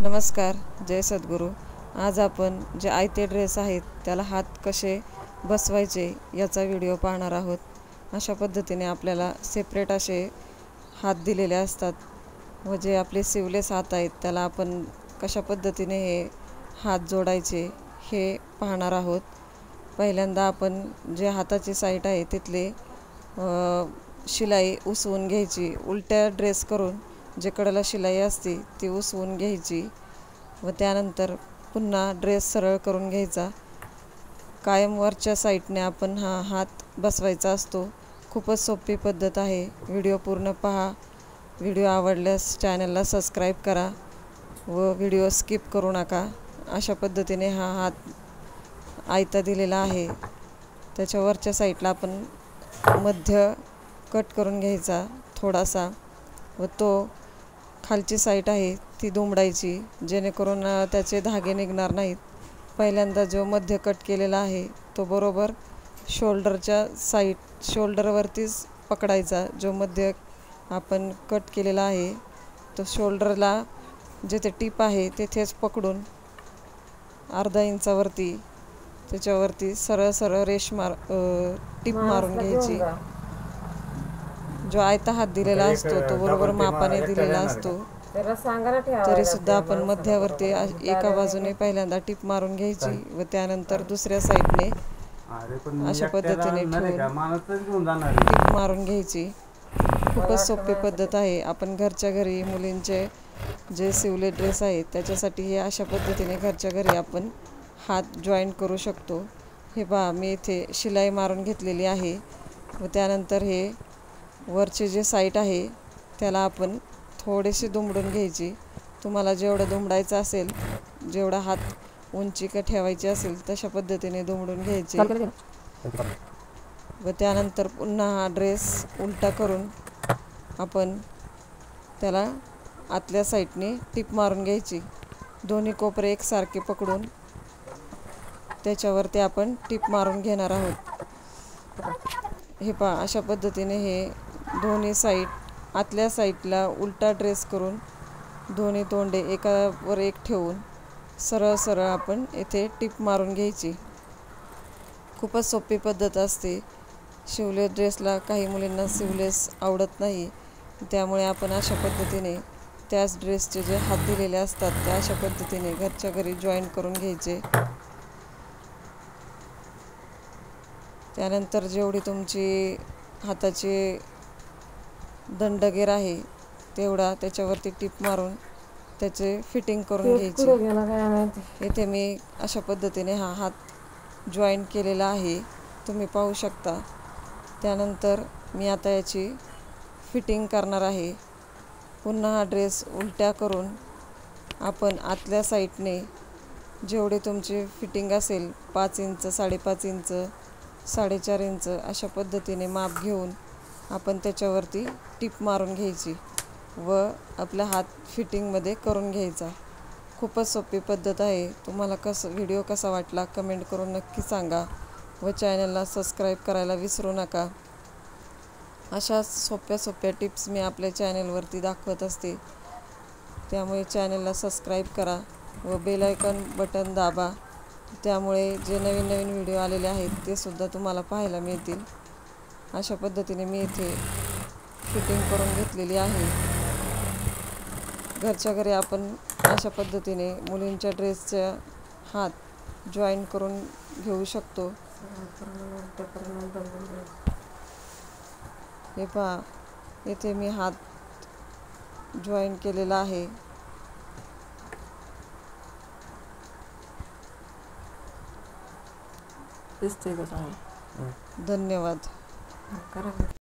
नमस्कार, जय सद्गुरू। आज आपण जे आयते ड्रेस आहेत त्याला हात कसे बसवायचे याचा व्हिडिओ पाहणार आहोत। अशा पद्धतीने आपल्याला सेपरेट असे हात दिलेले असतात व जे आपले सिवलेस हात आहेत त्याला आपण कशा पद्धतीने हे हात जोडायचे हे पाहणार आहोत। पहिल्यांदा आपण जे हाताची साईड आहे तिथले शिलाई उसवून घ्यायची, उलट्या ड्रेस करून जे कडेला शिलाई असते ती उसवून घ्यायची व त्यानंतर पुन्हा ड्रेस सरळ करून घ्यायचा। कायम वरच्या साईडने आपण हा हात बसवायचा असतो। खूपच सोपी पद्धत आहे। व्हिडिओ पूर्ण पहा। व्हिडिओ आवडल्यास चॅनलला सबस्क्राईब करा व व्हिडिओ स्किप करू नका। अशा पद्धतीने हा हात आयता दिलेला आहे। त्याच्या वरच्या साईडला आपण मध्य कट करून घ्यायचा थोडासा व तो खालची साईड आहे ती दुमडायची जेणेकरून त्याचे धागे निघणार नाहीत। पहिल्यांदा जो मध्य कट केलेला आहे तो बरोबर शोल्डरच्या शोल्डरवरतीच पकडायचा। जो मध्य आपण कट केलेला आहे तो शोल्डरला जिथे टीप आहे तिथेच पकडून अर्धा इंचावरती त्याच्यावरती सरळ सरळ टीप मारून घ्यायची। जो आयता हात दिलेला असतो तो बरोबर मापाने दिलेला असतो, तरी सुद्धा आपण मध्यावरती एका बाजूने पहिल्यांदा टीप मारून घ्यायची व त्यानंतर दुसऱ्या साईडने अशा पद्धतीने ठेवून टीप मारून घ्यायची। खूपच सोपी पद्धत आहे। आपण घरच्या घरी मुलींचे जे शिवले ड्रेस आहेत त्याच्यासाठी हे अशा पद्धतीने घरच्या घरी आपण हात जॉईंट करू शकतो। हे पहा, मी इथे शिलाई मारून घेतलेली आहे व त्यानंतर हे वरचे जे साईड आहे त्याला आपण थोडेसे दुमडून घ्यायची। तुम्हाला जेवढं दुमडायचं असेल, जेवढा हात उंची का ठेवायची असेल तशा पद्धतीने दुमडून घ्यायचे व त्यानंतर पुन्हा हा ड्रेस उलटा करून आपण त्याला आतल्या साईडने टीप मारून घ्यायची। दोन्ही कोपरे एकसारखे पकडून त्याच्यावरती आपण टीप मारून घेणार आहोत। हे पहा, अशा पद्धतीने हे दोन्ही साईड आतल्या साईडला उलटा ड्रेस करून दोन्ही तोंडे एकावर एक ठेवून सरळ सरळ आपण इथे टीप मारून घ्यायची। खूपच सोपी पद्धत असते। शिवलेस ड्रेसला काही मुलींना शिवलेस आवडत नाही, त्यामुळे आपण अशा पद्धतीने त्याच ड्रेसचे जे हात दिलेले असतात त्या अशा पद्धतीने घरच्या घरी जॉईंट करून घ्यायचे। त्यानंतर जेवढी तुमची हाताची दंडगेर आहे तेवढा त्याच्यावरती टीप मारून त्याचे फिटिंग करून घ्यायची। इथे मी अशा पद्धतीने हा हात जॉईंट केलेला आहे, तुम्ही पाहू शकता। त्यानंतर मी आता याची फिटिंग करणार आहे। पुन्हा हा ड्रेस उलट्या करून आपण आतल्या साईडने जेवढी तुमची फिटिंग असेल 5 इंच, 5.5 इंच, 4.5 इंच अशा पद्धतीने माप घेऊन आपण त्याच्यावरती टीप मारून घ्यायची व आपला हात फिटिंगमध्ये करून घ्यायचा। खूपच सोपी पद्धत आहे। तुम्हाला व्हिडिओ कसा वाटला कमेंट करून नक्की सांगा व चॅनलला सबस्क्राईब करायला विसरू नका। अशा सोप्या टिप्स मी आपल्या चॅनलवरती दाखवत असते, त्यामुळे चॅनलला सबस्क्राईब करा व बेल आयकॉन बटन दाबा। त्यामुळे जे नवीन व्हिडिओ आलेले आहेत ते सुद्धा तुम्हाला पाहायला मिळतील। अशा पद्धतीने मी इथे फिटिंग करून घेतलेली आहे। घरच्या घरी आपण अशा पद्धतीने मुलींच्या ड्रेसच्या हात जॉईंट करून घेऊ शकतो। हे पहा, इथे मी हात जॉईंट केलेला आहे। धन्यवाद।